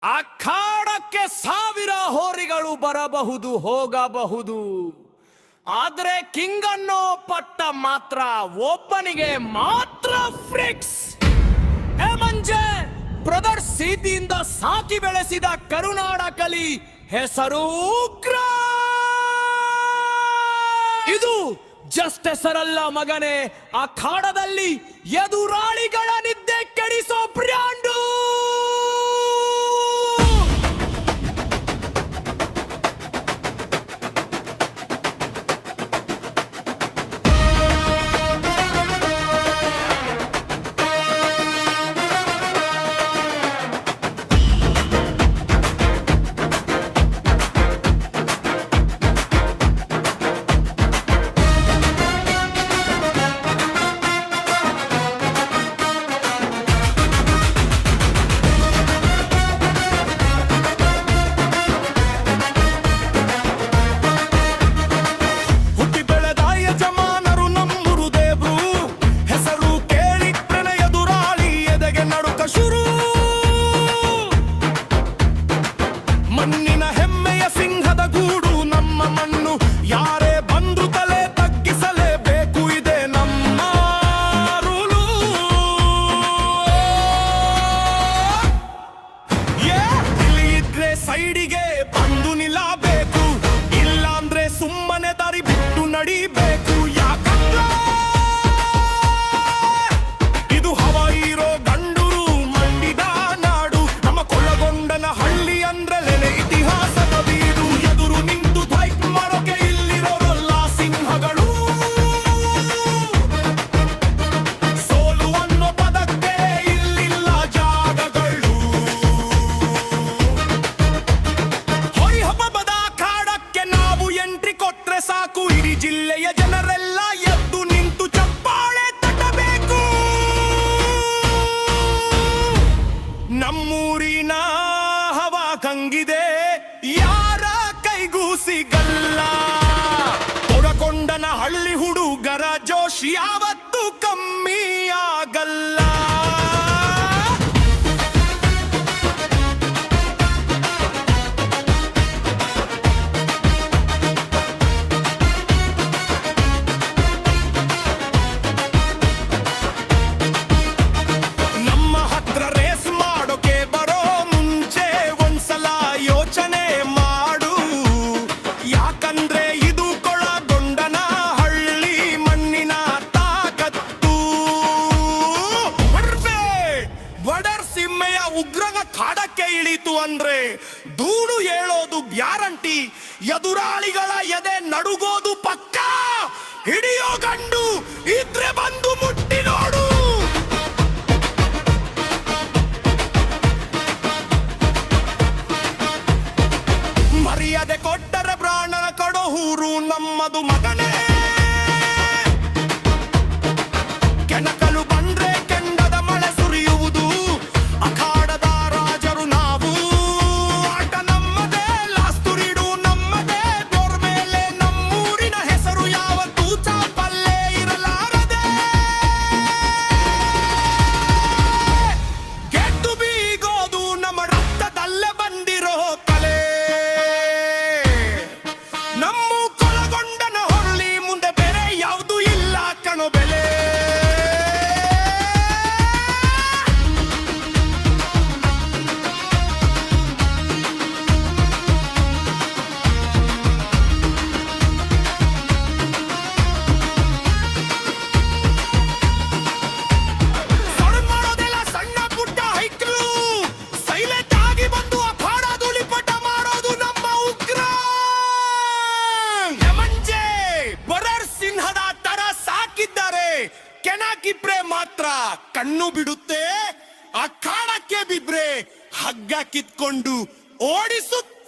ಅಖಾಡಕ್ಕೆ 1000 ಹೋರಿಗಳು ಬರಬಹುದು ಹೋಗಬಹುದು, ಆದ್ರೆ ಕಿಂಗ್ ಅನ್ನೋ ಪಟ್ಟ ಮಾತ್ರ ಒಬ್ಬನಿಗೆ ಮಾತ್ರ ಫಿಕ್ಸ್. ಮಂಜೆ ಬ್ರದರ್ ಸೀತಿಯಿಂದ ಸಾಕಿ ಬೆಳೆಸಿದ ಕರುನಾಡ ಕಲಿ ಹೆಸರು ಉಗ್ರ. ಇದು ಜಸ್ಟ್ ಹೆಸರಲ್ಲ ಮಗನೇ, ಅಖಾಡದಲ್ಲಿ ಎದುರಾಳಿಗಳ ನಿದ್ದೆ ಕೆಡಿಸೋ ಬ್ರ್ಯಾಂಡು. ಮಣ್ಣಿನ ಹೆಮ್ಮೆಯ ಸಿಂಹದ ಗೂಡು ನಮ್ಮ ಮಣ್ಣು, ಯಾರೇ ಬಂದು ತಲೆ ತಗ್ಗಿಸಲೇಬೇಕು, ಇದೆ ನಮ್ಮ ರೂಲು. ಇಲ್ಲಿ ಇದ್ರೆ ಸೈಡಿಗೆ ಬಂದು ನಿಲ್ಲಬೇಕು, ಇಲ್ಲಾಂದ್ರೆ ಸುಮ್ಮನೆ ದಾರಿ ಬಿಟ್ಟು ನಡಿಬೇಕು. ಯಾಕಂದ್ರೆ ಇದು ಹವಾ ಇರೋ ಗಂಡೂರು ಮಂಡಿದ ನಾಡು, ನಮ್ಮ ಕೊಳ್ಳಗೊಂಡನ ಹಳ್ಳಿ ಅಂದ್ರೆ ಇತಿಹಾಸದ ಬೀಡು. ಎದುರು ನಿಂತು ಫೈಟ್ ಮಾಡೋಕೆ ಇಲ್ಲಿರೋರಲ್ಲ ಸಿಂಹಗಳು, ಸೋಲು ಅನ್ನೋ ಪದಕ್ಕೆ ಇಲ್ಲಿಲ್ಲ ಜಾಗಗಳು. ಹೊಯ್ ಹಬ್ಬದ ಅಖಾಡಕ್ಕೆ ನಾವು ಎಂಟ್ರಿ ಕೊಟ್ರೆ ಸಾಕು, ಇಡೀ ಜಿಲ್ಲೆಯ ಜನರೆಲ್ಲ ಎದ್ದು ನಿಂತು ಚಪ್ಪಾಳೆ ತಟ್ಟಬೇಕು. ನಮ್ಮೂರಿನ ಹವಾ ಕಂಗಿದೆ, ಯಾರ ಕೈಗೂ ಸಿಗಲ್ಲ. ಕೊಡಕೊಂಡನ ಹಳ್ಳಿ ಹುಡುಗರ ಜೋಶ್ ಯಾವತ್ತೂ ಕಮ್ಮಿ ಆಗಲ್ಲ. ನಮ್ಮ ಹತ್ರ ರೇಸ್ ಮಾಡೋಕೆ ಬರೋ ಮುಂಚೆ ಒಂದ್ಸಲ ಯೋಚನೆ ಮಾಡು, ಯಾಕಂದ್ರೆ ಇದು ಕೊಳಗೊಂಡನ ಹಳ್ಳಿ ಮಣ್ಣಿನ ತಾಕತ್ತು. ಬಡರ್ ಸಿಮ್ಮೆಯ ಉಗ್ರನ ಖಾಡಕ್ಕೆ ಇಳಿತು ಅಂದ್ರೆ ಧೂಳು ಹೇಳೋದು ಗ್ಯಾರಂಟಿ, ಎದುರಾಳಿಗಳ ಎದೆ ನಡುಗೋದು ಪಕ್ಕ. ಹಿಡಿಯೋ ಗಂಡು ಇದ್ರೆ ಬಂದು ಮುಟ್ಟಿ ನೋಡು. ಮರ್ಯಾದೆ ಕೊಟ್ಟರೆ ಪ್ರಾಣನ ಕಡೋ ಊರು ನಮ್ಮದು ಮಗನೇ. ಕೆಣಕಲು ಬಂದ್ರೆ ಕೆಂಡದ ಮಳೆ ಸುರಿಯುವುದು, ಅಖಾಡದ ರಾಜರು ನಾವು. ಆಟ ನಮ್ಮದೇ, ಲಾಸ್ತುರಿಡು ನಮ್ಮದೇ, ದೊರ ಮೇಲೆ ನಮ್ಮೂರಿನ ಹೆಸರು ಯಾವತ್ತೂ ಚಾಪಲ್ಲೇ ಇರಲಾರದೆ. ಗೆದ್ದು ಬೀಗೋದು ನಮ್ಮ ರಕ್ತದಲ್ಲೇ ಬಂದಿರೋ ಕಲೆ. ನಮ್ಮ ಕೊಳಗೊಂಡನ ಹೊರಳಿ ಮುಂದೆ ಬೇರೆ ಯಾವುದು ಇಲ್ಲ ಕಣೋ ಬೆಲೆ. ಸೊಳ್ಳೆ ಮಾಡೋದೆಲ್ಲ ಸಣ್ಣ ಪುಟ್ಟ ಹೈಕ್ಳು, ಸೈಲೆಂಟ್ ಆಗಿ ಬಂದು ಅಖಾಡ ಧೂಳಿಪಟ ಮಾಡೋದು ನಮ್ಮ ಉಗ್ರ. ಮಂಜೆ ಬರರ್ ಸಿಂಹದ ತರ ಸಾಕಿದ್ದಾರೆ, ಕೆಣಕಿಬ್ರೆ ಮಾತ್ರ ಕಣ್ಣು ಬಿಡುತ್ತೆ, ಅಖಾಡಕ್ಕೆ ಬಿಬ್ರೆ ಹಗ್ಗ ಕಿತ್ಕೊಂಡು ಓಡಿಸುತ್ತೆ.